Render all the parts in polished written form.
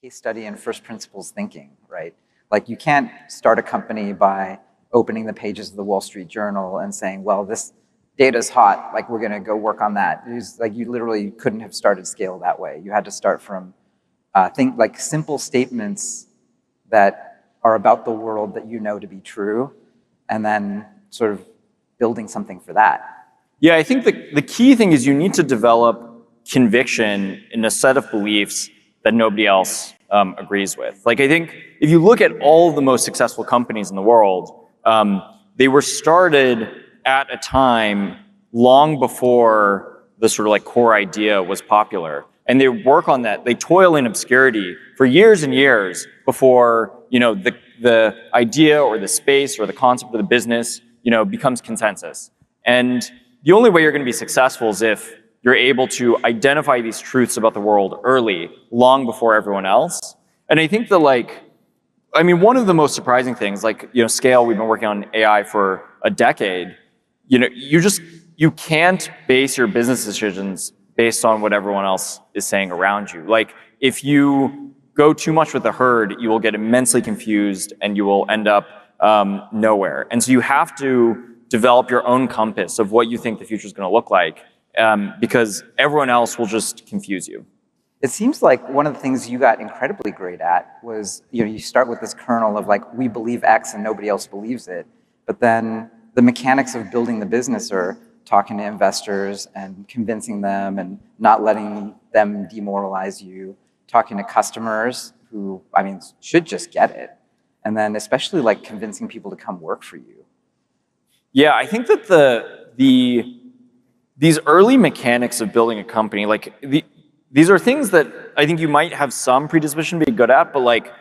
case study and first principles thinking, right? Like you can't start a company by opening the pages of the Wall Street Journal and saying, well, this data's hot, like we're gonna go work on that. Like you literally couldn't have started Scale that way. You had to start from think like simple statements that are about the world that you know to be true, and then sort of building something for that. Yeah, I think the key thing is you need to develop conviction in a set of beliefs that nobody else agrees with. Like I think if you look at all the most successful companies in the world, they were started at a time long before the sort of like core idea was popular. And they work on that, they toil in obscurity for years and years before, you know, the idea or the space or the concept of the business, you know, becomes consensus. And the only way you're going to be successful is if you're able to identify these truths about the world early, long before everyone else. And I think one of the most surprising things, like, you know, Scale, we've been working on AI for a decade. You know, you can't base your business decisions based on what everyone else is saying around you. Like, if you go too much with the herd, you will get immensely confused and you will end up nowhere. And so you have to develop your own compass of what you think the future is going to look like, because everyone else will just confuse you. It seems like one of the things you got incredibly great at was, you know, you start with this kernel of like, we believe X and nobody else believes it. But then the mechanics of building the business are talking to investors and convincing them and not letting them demoralize you, talking to customers who, I mean, should just get it. And then especially like convincing people to come work for you. Yeah, I think that these early mechanics of building a company, like these are things that I think you might have some predisposition to be good at, but like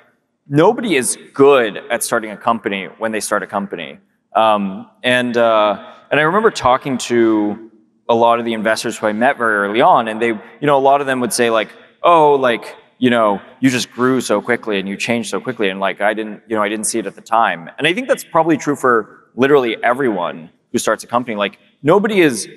nobody is good at starting a company when they start a company. And I remember talking to a lot of the investors who I met very early on, and they, you know, a lot of them would say like, oh, like, you know, you just grew so quickly and you changed so quickly, and like I didn't see it at the time. And I think that's probably true for literally everyone who starts a company. Like nobody is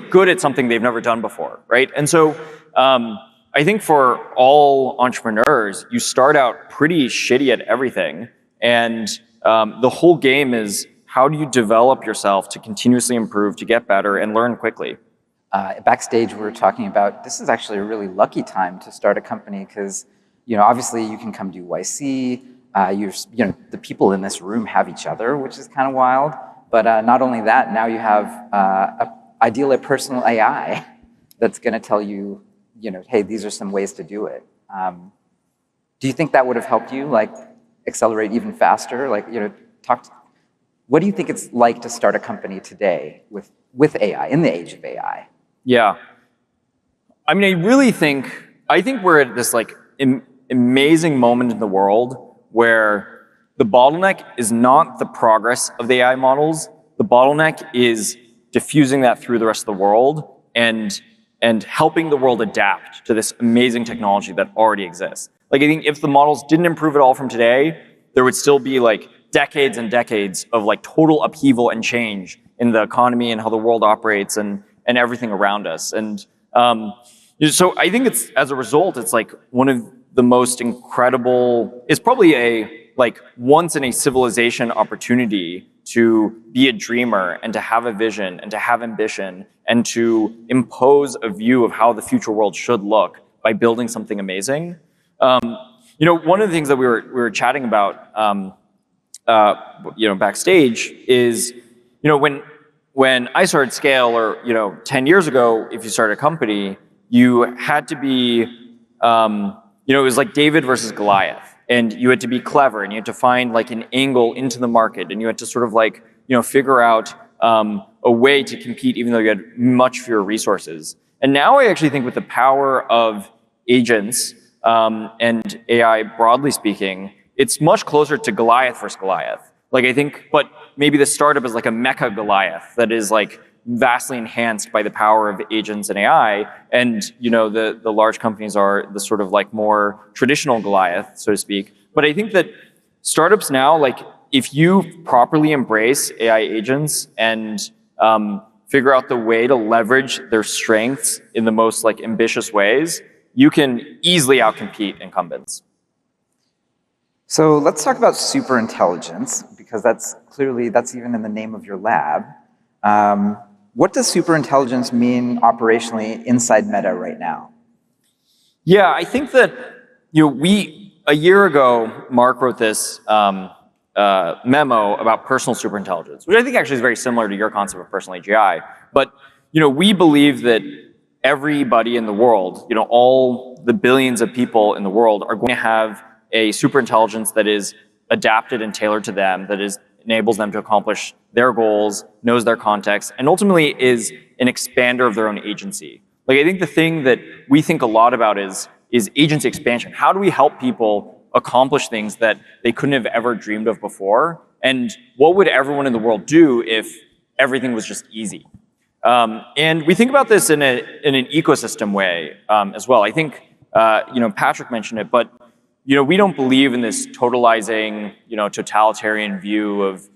good at something they've never done before, right? And so I think for all entrepreneurs, you start out pretty shitty at everything, and the whole game is, how do you develop yourself to continuously improve, to get better, and learn quickly? Backstage, we were talking about, this is actually a really lucky time to start a company because, you know, obviously you can come do YC. You know, the people in this room have each other, which is kind of wild. But not only that, now you have ideally a personal AI that's going to tell you, you know, hey, these are some ways to do it. Do you think that would have helped you, like, accelerate even faster? Like, you know, what do you think it's like to start a company today with AI, in the age of AI? Yeah. I mean, I think we're at this like amazing moment in the world where the bottleneck is not the progress of the AI models. The bottleneck is diffusing that through the rest of the world and helping the world adapt to this amazing technology that already exists. Like, I think if the models didn't improve at all from today, there would still be like decades and decades of like total upheaval and change in the economy and how the world operates and everything around us. And so I think it's, as a result, it's like one of the most incredible, it's probably a like once in a civilization opportunity to be a dreamer and to have a vision and to have ambition and to impose a view of how the future world should look by building something amazing. You know, one of the things that we were chatting about, you know, backstage is, you know, when I started Scale, or, you know, 10 years ago, if you started a company, you had to be, you know, it was like David versus Goliath, and you had to be clever, and you had to find like an angle into the market, and you had to sort of like, you know, figure out a way to compete even though you had much fewer resources. And now I actually think with the power of agents and AI broadly speaking, it's much closer to Goliath versus Goliath. Like, I think, but maybe the startup is like a mecha Goliath that is like vastly enhanced by the power of agents and AI. And, you know, the large companies are the sort of like more traditional Goliath, so to speak. But I think that startups now, like, if you properly embrace AI agents and figure out the way to leverage their strengths in the most like ambitious ways, you can easily outcompete incumbents. So let's talk about superintelligence, because that's even in the name of your lab. What does superintelligence mean operationally inside Meta right now? Yeah, I think that a year ago, Mark wrote this memo about personal superintelligence, which I think actually is very similar to your concept of personal AGI. But we believe that everybody in the world, all the billions of people in the world, are going to have a superintelligence that is adapted and tailored to them, that enables them to accomplish their goals, knows their context, and ultimately is an expander of their own agency. Like, I think the thing that we think a lot about is agency expansion. How do we help people accomplish things that they couldn't have ever dreamed of before? And what would everyone in the world do if everything was just easy? And we think about this in an ecosystem way as well. I think Patrick mentioned it, but we don't believe in this totalizing, totalitarian view of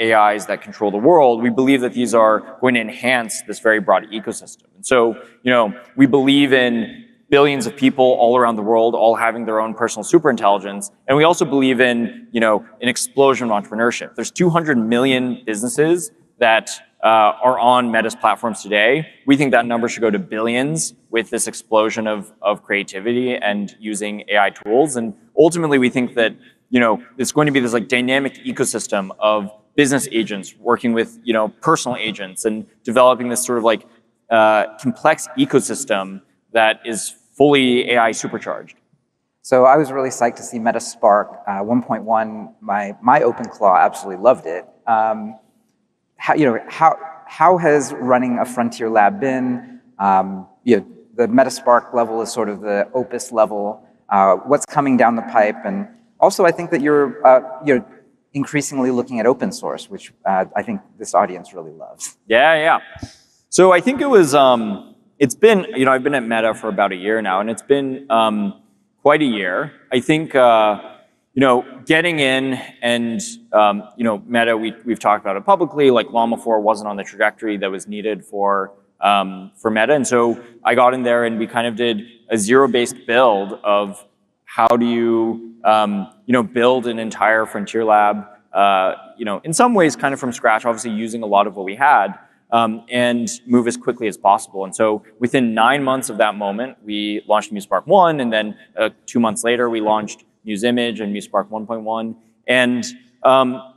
AIs that control the world. We believe that these are going to enhance this very broad ecosystem. And so, we believe in billions of people all around the world, all having their own personal superintelligence. And we also believe in, an explosion of entrepreneurship. There's 200 million businesses that are on Meta's platforms today. We think that number should go to billions with this explosion of creativity and using AI tools. And ultimately, we think that, it's going to be this like dynamic ecosystem of business agents working with, personal agents and developing this sort of like complex ecosystem that is fully AI supercharged. So I was really psyched to see Meta Spark 1.1. My OpenClaw absolutely loved it. How has running a frontier lab been? The Meta Spark level is sort of the Opus level. What's coming down the pipe? And also, I think that you're increasingly looking at open source, which I think this audience really loves. Yeah. So I think it was. It's been, I've been at Meta for about a year now, and it's been quite a year. I think, getting in and, Meta, we've talked about it publicly, like Llama 4 wasn't on the trajectory that was needed for Meta. And so I got in there and we kind of did a zero-based build of how do you, build an entire frontier lab, in some ways kind of from scratch, obviously using a lot of what we had. And move as quickly as possible. And so within 9 months of that moment, we launched MuseSpark 1, and then 2 months later, we launched MuseImage and MuseSpark 1.1. And,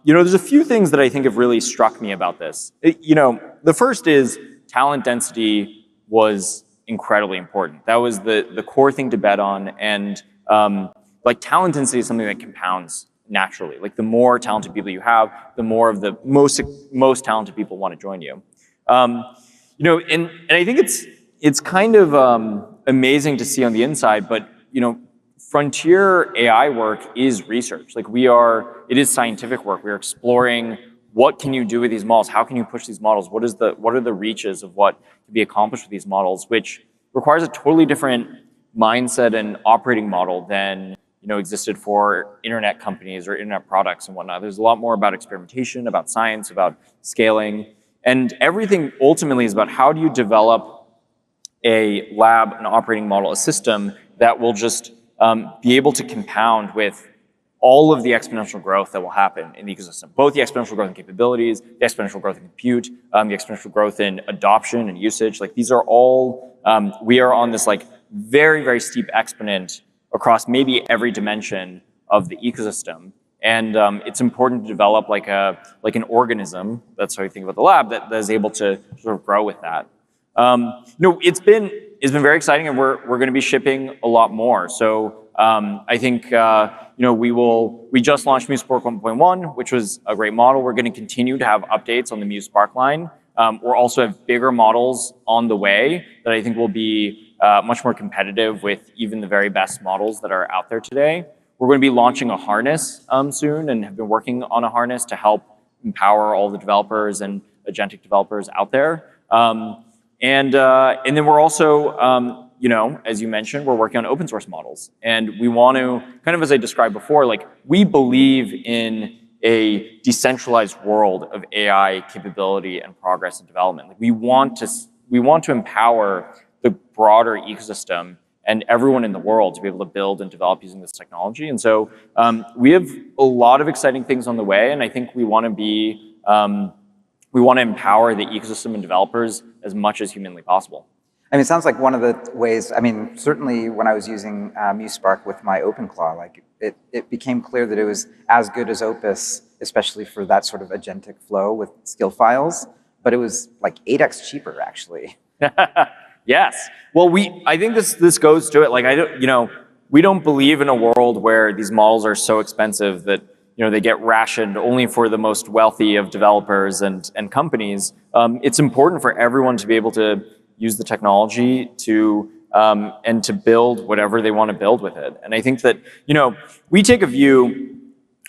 there's a few things that I think have really struck me about this. The first is talent density was incredibly important. That was the core thing to bet on. And talent density is something that compounds naturally. Like, the more talented people you have, the more of the most talented people want to join you. And I think it's kind of amazing to see on the inside, but frontier AI work is research. Like, it is scientific work. We're exploring what can you do with these models, how can you push these models, what are the reaches of what can be accomplished with these models, which requires a totally different mindset and operating model than existed for internet companies or internet products and whatnot. There's a lot more about experimentation, about science, about scaling. And everything ultimately is about how do you develop a lab, an operating model, a system that will just be able to compound with all of the exponential growth that will happen in the ecosystem, both the exponential growth in capabilities, the exponential growth in compute, the exponential growth in adoption and usage. Like, these are all, we are on this like very, very steep exponent across maybe every dimension of the ecosystem. And it's important to develop like an organism, that's how you think about the lab, that is able to sort of grow with that. It's been very exciting, and we're going to be shipping a lot more. So I think we just launched MuseSpark 1.1, which was a great model. We're going to continue to have updates on the MuseSpark line. We'll also have bigger models on the way that I think will be much more competitive with even the very best models that are out there today. We're going to be launching a harness soon, and have been working on a harness to help empower all the developers and agentic developers out there. And then we're also, as you mentioned, we're working on open source models. And we want to, kind of as I described before, like, we believe in a decentralized world of AI capability and progress and development. Like, we want to empower the broader ecosystem and everyone in the world to be able to build and develop using this technology. And so we have a lot of exciting things on the way, and I think we want to be, we want to empower the ecosystem and developers as much as humanly possible. I mean, it sounds like one of the ways, I mean, certainly when I was using MuseSpark with my OpenClaw, like it became clear that it was as good as Opus, especially for that sort of agentic flow with skill files, but it was like 8x cheaper actually. Yes. Well, I think this goes to it. Like, we don't believe in a world where these models are so expensive that, they get rationed only for the most wealthy of developers and companies. It's important for everyone to be able to use the technology to and to build whatever they want to build with it. And I think that, we take a view,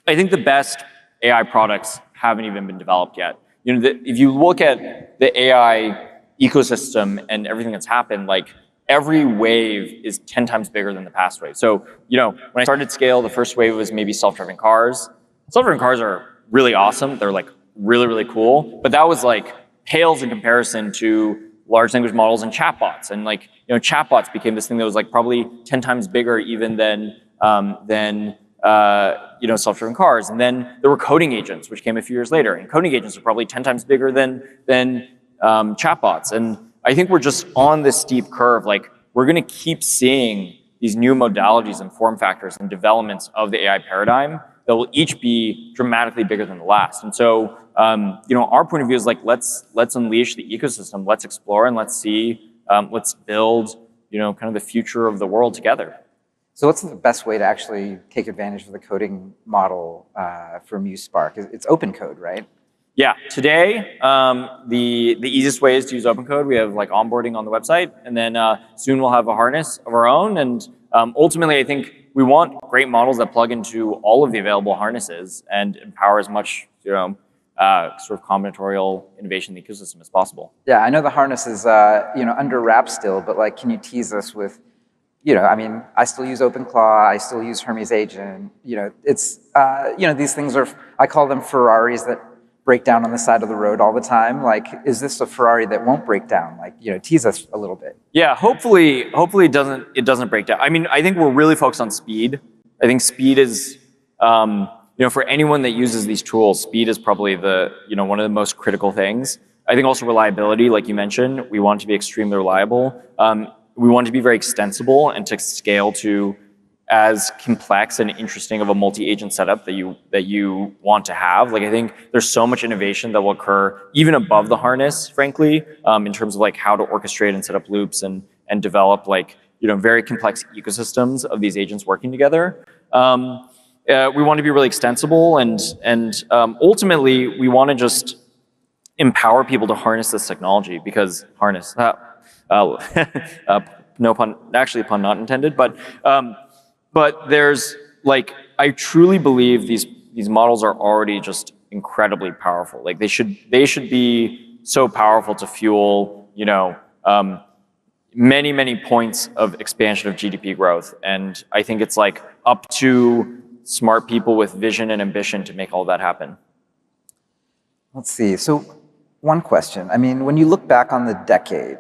I think the best AI products haven't even been developed yet. If you look at the AI ecosystem and everything that's happened, like every wave is 10 times bigger than the past wave. So, when I started Scale, the first wave was maybe self-driving cars. Self-driving cars are really awesome. They're like really, really cool. But that was like pales in comparison to large language models and chatbots. And like, chatbots became this thing that was like probably 10 times bigger even than self-driving cars. And then there were coding agents, which came a few years later. And coding agents are probably 10 times bigger than chatbots. And I think we're just on this steep curve. Like, we're going to keep seeing these new modalities and form factors and developments of the AI paradigm that will each be dramatically bigger than the last. And so, our point of view is like, let's unleash the ecosystem, let's explore, and let's see, let's build, kind of the future of the world together. So what's the best way to actually take advantage of the coding model for MuseSpark? It's open code, right? Yeah, today, the easiest way is to use open code. We have like onboarding on the website, and then soon we'll have a harness of our own. And ultimately, I think we want great models that plug into all of the available harnesses and empower as much, sort of combinatorial innovation in the ecosystem as possible. Yeah, I know the harness is, under wrap still, but like, can you tease us with, I mean, I still use OpenClaw, I still use Hermes Agent. It's, these things are, I call them Ferraris that break down on the side of the road all the time. Like, is this a Ferrari that won't break down? Like, tease us a little bit. Yeah, hopefully it doesn't break down. I mean, I think we're really focused on speed. I think speed is, for anyone that uses these tools, speed is probably one of the most critical things. I think also reliability, like you mentioned, we want to be extremely reliable. We want to be very extensible and to scale to as complex and interesting of a multi-agent setup that you want to have. Like, I think there's so much innovation that will occur even above the harness, frankly, in terms of like how to orchestrate and set up loops and develop like, very complex ecosystems of these agents working together. We want to be really extensible and ultimately we want to just empower people to harness this technology, because harness, no pun, actually pun not intended, but there's like, I truly believe these models are already just incredibly powerful. Like, they should be so powerful to fuel, many points of expansion of GDP growth. And I think it's like up to smart people with vision and ambition to make all that happen. Let's see. So one question. I mean, when you look back on the decade,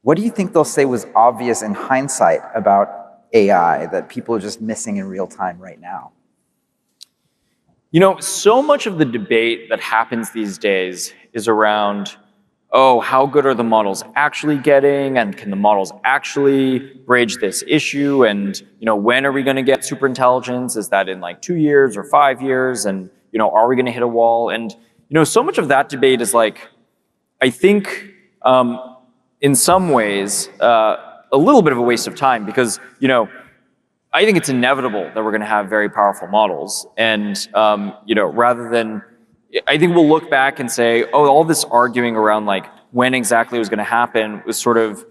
what do you think they'll say was obvious in hindsight about AI that people are just missing in real time right now? So much of the debate that happens these days is around, how good are the models actually getting, and can the models actually bridge this issue, and when are we going to get superintelligence? Is that in like 2 years or 5 years? And are we going to hit a wall? And so much of that debate is like, I think in some ways a little bit of a waste of time, because I think it's inevitable that we're going to have very powerful models, and rather than, I think we'll look back and say, all this arguing around like when exactly it was going to happen was sort of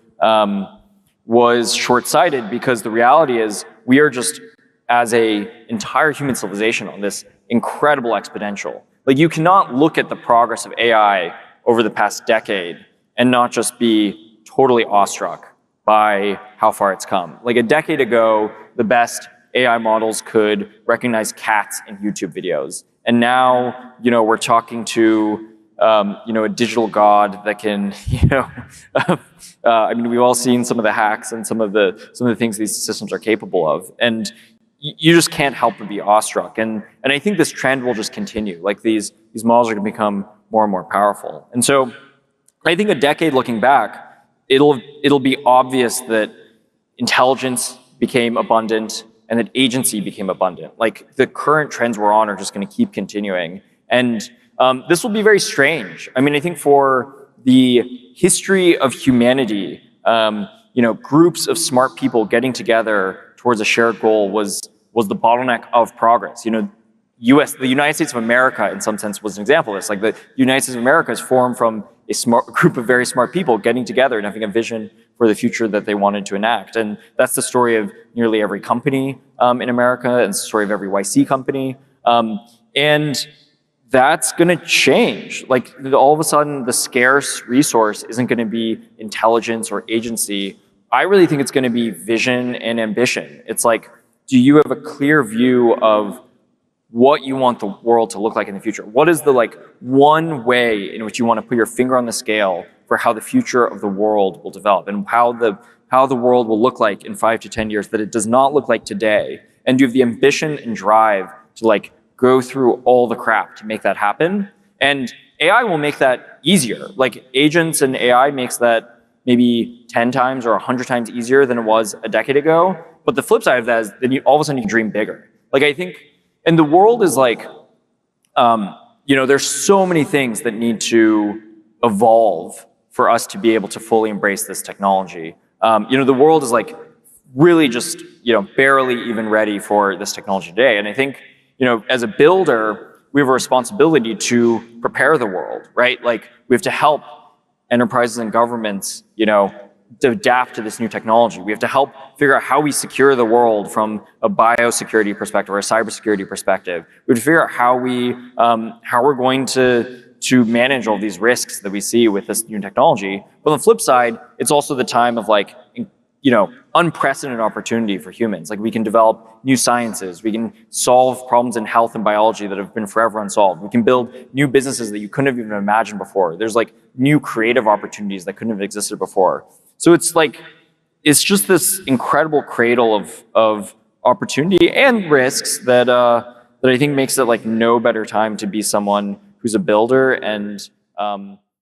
was short-sighted, because the reality is we are just, as a entire human civilization, on this incredible exponential. Like, you cannot look at the progress of AI over the past decade and not just be totally awestruck by how far it's come. Like, a decade ago, the best AI models could recognize cats in YouTube videos. And now, we're talking to a digital god that can, I mean, we've all seen some of the hacks and some of the things these systems are capable of, and you just can't help but be awestruck. And I think this trend will just continue. Like these models are going to become more and more powerful. And so I think a decade looking back, it'll be obvious that intelligence became abundant and that agency became abundant. Like the current trends we're on are just going to keep continuing. And this will be very strange. I mean, I think for the history of humanity, groups of smart people getting together towards a shared goal was the bottleneck of progress. The United States of America, in some sense, was an example of this. Like the United States of America is formed from a group of very smart people getting together and having a vision for the future that they wanted to enact. And that's the story of nearly every company in America, and it's the story of every YC company. And that's going to change. Like all of a sudden, the scarce resource isn't going to be intelligence or agency. I really think it's going to be vision and ambition. It's like, do you have a clear view of what you want the world to look like in the future? What is the one way in which you want to put your finger on the scale for how the future of the world will develop and how the world will look like in 5 to 10 years that it does not look like today? And do you have the ambition and drive to go through all the crap to make that happen? And AI will make that easier. Like agents and AI makes that maybe 10 times or 100 times easier than it was a decade ago. But the flip side of that is that all of a sudden you can dream bigger. I think, and the world is there's so many things that need to evolve for us to be able to fully embrace this technology. The world is really just, barely even ready for this technology today. And I think, as a builder, we have a responsibility to prepare the world, right? We have to help enterprises and governments, to adapt to this new technology. We have to help figure out how we secure the world from a biosecurity perspective or a cybersecurity perspective. We have to figure out how we're going to manage all these risks that we see with this new technology. But on the flip side, it's also the time of unprecedented opportunity for humans. We can develop new sciences. We can solve problems in health and biology that have been forever unsolved. We can build new businesses that you couldn't have even imagined before. There's new creative opportunities that couldn't have existed before. So it's just this incredible cradle of opportunity and risks that I think makes it no better time to be someone who's a builder and